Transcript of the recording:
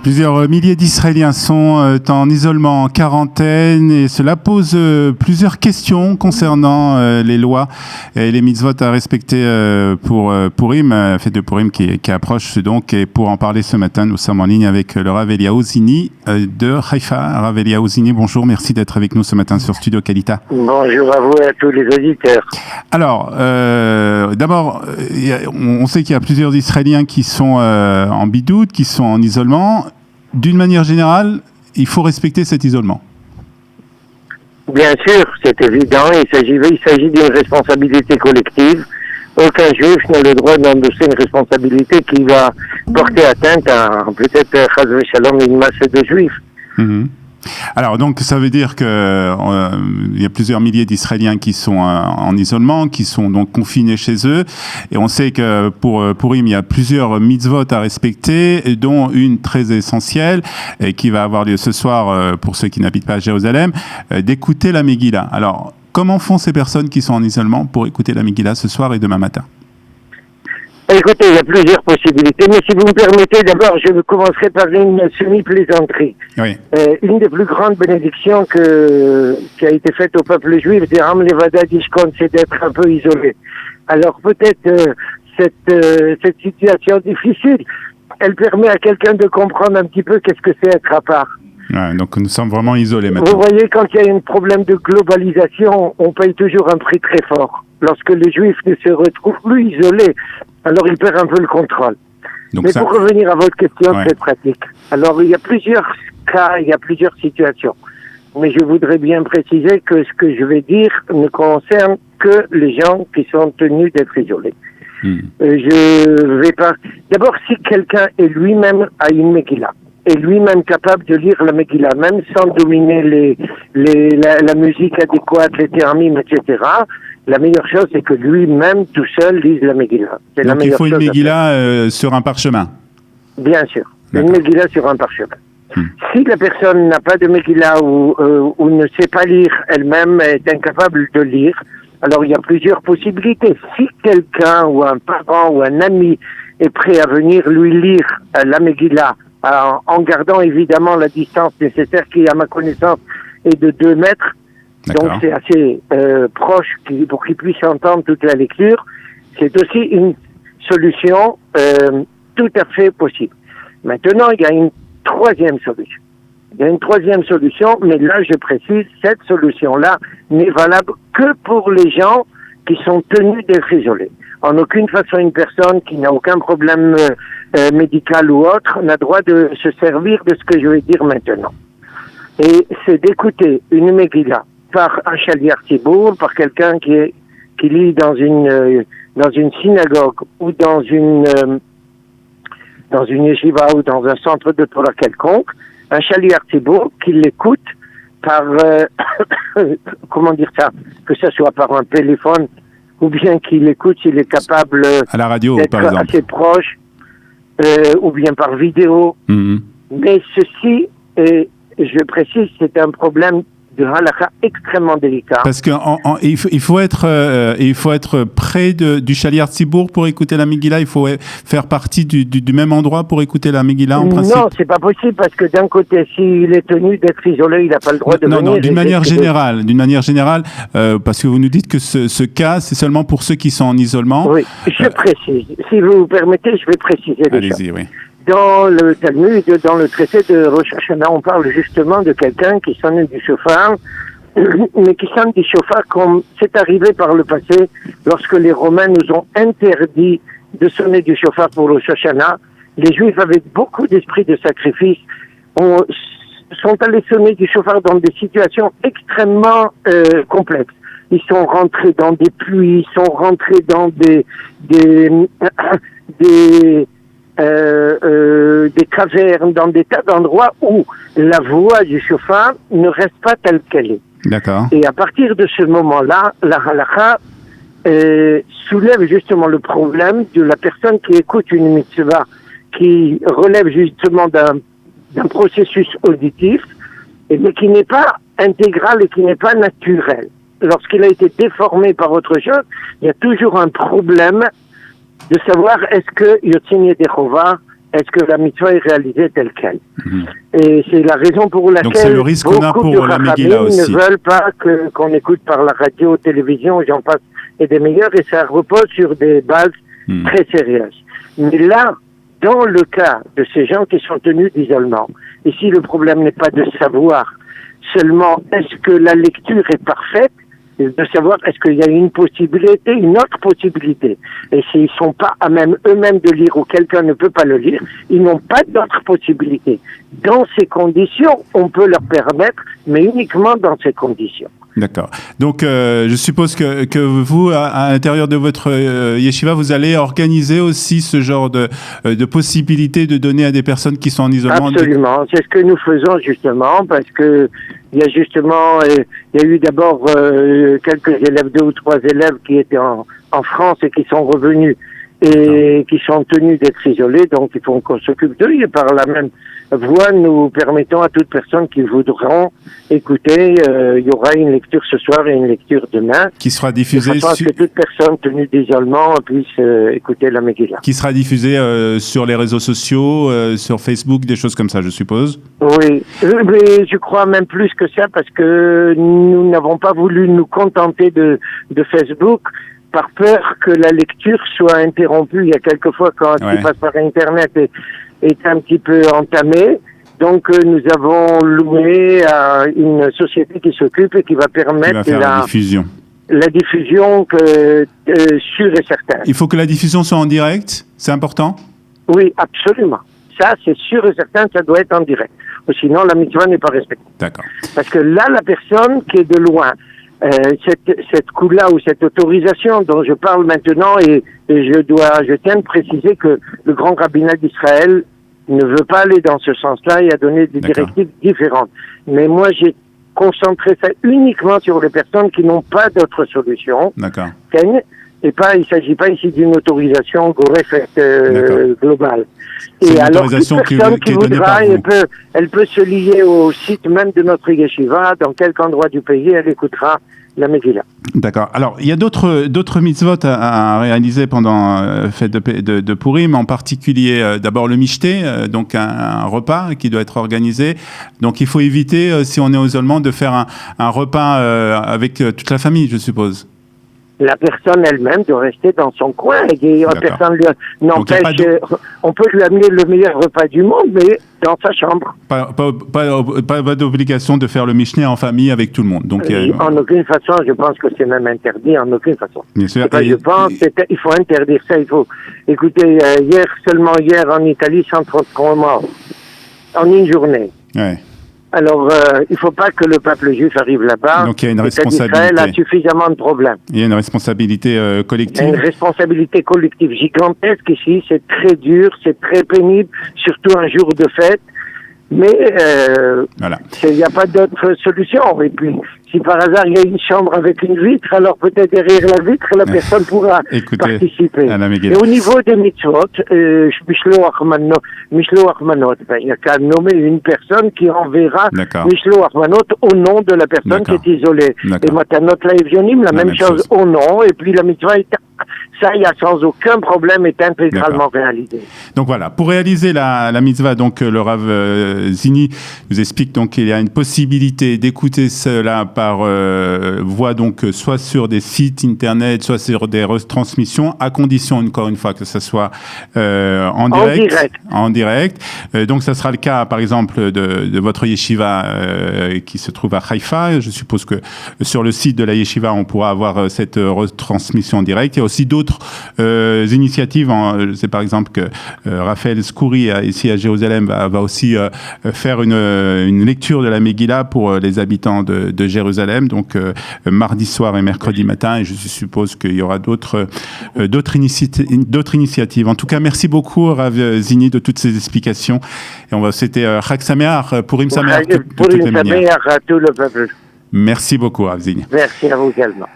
Plusieurs milliers d'Israéliens sont en isolement, en quarantaine, et cela pose plusieurs questions concernant les lois et les mitzvot à respecter pour Purim, fête de Purim qui approche donc. Et pour en parler ce matin, nous sommes en ligne avec le Rav Eliaou Zini de Haïfa. Rav Eliaou Zini, bonjour, merci d'être avec nous ce matin sur Studio Kalita. Bonjour à vous et à tous les auditeurs. Alors, d'abord, on sait qu'il y a plusieurs Israéliens qui sont en bidoute, qui sont en isolement. D'une manière générale, il faut respecter cet isolement. Bien sûr, c'est évident. Il s'agit d'une responsabilité collective. Aucun juif n'a le droit d'endosser une responsabilité qui va porter atteinte à peut-être chas v'shalom une masse de juifs. Mm-hmm. Alors donc ça veut dire que il y a plusieurs milliers d'Israéliens qui sont en isolement, qui sont donc confinés chez eux, et on sait que pour Purim il y a plusieurs mitzvot à respecter, dont une très essentielle et qui va avoir lieu ce soir pour ceux qui n'habitent pas à Jérusalem, d'écouter la Megillah. Alors comment font ces personnes qui sont en isolement pour écouter la Megillah ce soir et demain matin? Écoutez, il y a plusieurs possibilités, mais si vous me permettez, d'abord, je commencerai par une semi-plaisanterie. Oui. Une des plus grandes bénédictions qui a été faite au peuple juif, c'est Am Levada Dishkon, c'est d'être un peu isolé. Alors peut-être cette situation difficile, elle permet à quelqu'un de comprendre un petit peu qu'est-ce que c'est être à part. Ouais, donc nous sommes vraiment isolés maintenant. Vous voyez, quand il y a un problème de globalisation, on paye toujours un prix très fort. Lorsque le juif ne se retrouve plus isolé, alors il perd un peu le contrôle. Donc mais pour revenir à votre question, ouais. Très pratique. Alors il y a plusieurs cas, il y a plusieurs situations. Mais je voudrais bien préciser que ce que je vais dire ne concerne que les gens qui sont tenus d'être isolés. Je vais pas... D'abord, si quelqu'un est lui-même à une Megillah, est lui-même capable de lire la Megillah, même sans dominer la musique adéquate, les termimes, etc., la meilleure chose, c'est que lui-même, tout seul, lise la Megillah. C'est donc il faut une Megillah sur un parchemin. Bien sûr, une Megillah sur un parchemin. Si la personne n'a pas de Megillah ou ne sait pas lire elle-même, est incapable de lire, alors il y a plusieurs possibilités. Si quelqu'un ou un parent ou un ami est prêt à venir lui lire la Megillah, en gardant évidemment la distance nécessaire qui, à ma connaissance, est de 2 mètres, donc c'est assez proche pour qu'il puisse entendre toute la lecture. C'est aussi une solution tout à fait possible. Maintenant, il y a une troisième solution. Il y a une troisième solution, mais là, je précise, cette solution-là n'est valable que pour les gens qui sont tenus d'être isolés. En aucune façon, une personne qui n'a aucun problème médical ou autre n'a droit de se servir de ce que je vais dire maintenant. Et c'est d'écouter une Megillah par un Shaliach Tzibour, par quelqu'un qui lit dans une synagogue ou dans une yeshiva ou dans un centre de Torah quelconque, un Shaliach Tzibour qui l'écoute par comment dire ça, que ce soit par un téléphone ou bien qu'il écoute s'il est capable à la radio, d'être par exemple, assez proche, ou bien par vidéo. Mais ceci, je précise, c'est un problème de halakha extrêmement délicat. Parce qu'il faut être près du Shaliach Tzibour pour écouter la Megillah. Il faut faire partie du même endroit pour écouter la Megillah en principe. Non, c'est pas possible parce que d'un côté, s'il est tenu d'être isolé, il n'a pas le droit de venir. Non, d'une manière générale, parce que vous nous dites que ce cas, c'est seulement pour ceux qui sont en isolement. Oui, je précise. Si vous me permettez, je vais préciser. Allez-y, oui. Dans le Talmud, dans le traité de Rosh Hashanah, on parle justement de quelqu'un qui sonne du chauffard, mais qui sonne du chauffard comme c'est arrivé par le passé, lorsque les Romains nous ont interdit de sonner du chauffard pour Rosh Hashanah. Les Juifs, avec beaucoup d'esprit de sacrifice, sont allés sonner du chauffard dans des situations extrêmement complexes. Ils sont rentrés dans des puits, ils sont rentrés dans des cavernes, dans des tas d'endroits où la voix du chauffard ne reste pas telle qu'elle est. D'accord. Et à partir de ce moment-là, la halakha soulève justement le problème de la personne qui écoute une mitzvah qui relève justement d'un processus auditif, mais qui n'est pas intégral et qui n'est pas naturel. Lorsqu'il a été déformé par autre chose, il y a toujours un problème de savoir est-ce que Yotzim Yedechova est-ce que la mitzvah est réalisée telle quelle. Et c'est la raison pour laquelle donc c'est le risque qu'on a pour la Megillah aussi. Ne veulent pas qu'on écoute par la radio, télévision, j'en passe, et des meilleurs, et ça repose sur des bases très sérieuses. Mais là, dans le cas de ces gens qui sont tenus d'isolement, ici le problème n'est pas de savoir seulement est-ce que la lecture est parfaite, de savoir est-ce qu'il y a une possibilité, une autre possibilité. Et s'ils sont pas à même eux-mêmes de lire ou quelqu'un ne peut pas le lire, ils n'ont pas d'autre possibilité. Dans ces conditions, on peut leur permettre, mais uniquement dans ces conditions. D'accord. Donc, je suppose que vous, à l'intérieur de votre yeshiva, vous allez organiser aussi ce genre de possibilité de donner à des personnes qui sont en isolement. Absolument. C'est ce que nous faisons justement, parce que il y a justement, il y a eu d'abord quelques élèves, 2 ou 3 élèves qui étaient en France et qui sont revenus et qui sont tenus d'être isolés, donc il faut qu'on s'occupe d'eux. Et par la même voie, nous permettons à toute personne qui voudront écouter, il y aura une lecture ce soir et une lecture demain. Qui sera diffusée de façon à ce que toute personne tenue d'isolement puisse écouter la Megillah. Qui sera diffusée sur les réseaux sociaux, sur Facebook, des choses comme ça, je suppose. Oui, mais je crois même plus que ça, parce que nous n'avons pas voulu nous contenter de Facebook, par peur que la lecture soit interrompue. Il y a quelquefois quand tu passes par Internet est un petit peu entamé. Donc nous avons loué à une société qui s'occupe et qui va permettre la diffusion. La diffusion sûre et certaine. Il faut que la diffusion soit en direct, c'est important? Oui, absolument. Ça, c'est sûr et certain, ça doit être en direct. Ou sinon, la mitzvah n'est pas respectée. D'accord. Parce que là, la personne qui est de loin, cette coula ou cette autorisation dont je parle maintenant, et je tiens à préciser que le grand rabbinat d'Israël ne veut pas aller dans ce sens-là et a donné des directives différentes. Mais moi, j'ai concentré ça uniquement sur les personnes qui n'ont pas d'autre solution. D'accord. Et il ne s'agit pas ici d'une autorisation globale. C'est et alors, toute personne qui voudra, elle peut se lier au site même de notre yeshiva, dans quelque endroit du pays, elle écoutera la Megillah. D'accord. Alors, il y a d'autres mitzvot à réaliser pendant fête de Purim, en particulier d'abord le mishté, donc un repas qui doit être organisé. Donc, il faut éviter, si on est aux isolement, de faire un repas avec toute la famille, je suppose. La personne elle-même doit rester dans son coin. Et personne n'empêche. On peut lui amener le meilleur repas du monde, mais dans sa chambre. Pas d'obligation de faire le Mishneh en famille avec tout le monde. Donc, en aucune façon, je pense que c'est même interdit, en aucune façon. Bien sûr. Je pense qu'il faut interdire ça. Écoutez, seulement hier en Italie, 133 morts en une journée. Ouais. Alors, il ne faut pas que le peuple juif arrive là-bas. Donc, il y a une responsabilité. Israël a suffisamment de problèmes. Il y a une responsabilité collective. Il y a une responsabilité collective gigantesque ici. C'est très dur, c'est très pénible, surtout un jour de fête. Mais il n'y a pas d'autre solution. Et puis, si par hasard il y a une chambre avec une vitre, alors peut-être derrière la vitre, la personne pourra participer. Et au niveau des mitzvot, Mishloach Manot, il n'y a qu'à nommer une personne qui enverra Mishloach Manot au nom de la personne qui est isolée. Et Matanot Laevionim, la même chose au nom, et puis la mitzvah est... Ça, il y a sans aucun problème, est intégralement réalisé. Donc voilà, pour réaliser la mitzvah, donc le Rav Zini nous explique donc qu'il y a une possibilité d'écouter cela par voie, donc soit sur des sites internet, soit sur des retransmissions, à condition encore une fois que ça soit en direct. Donc ça sera le cas, par exemple, de votre yeshiva qui se trouve à Haïfa. Je suppose que sur le site de la yeshiva, on pourra avoir cette retransmission en direct. Il y a aussi d'autres initiatives. Je sais par exemple que Raphaël Skoury, ici à Jérusalem, va aussi faire une lecture de la Megillah pour les habitants de Jérusalem, donc mardi soir et mercredi matin, et je suppose qu'il y aura d'autres initiatives. En tout cas, merci beaucoup Rav Zini de toutes ces explications, et on va souhaiter Chag Sameach, Purim Sameach de toutes les manières. À tout le peuple. Merci beaucoup Rav Zini. Merci à vous également.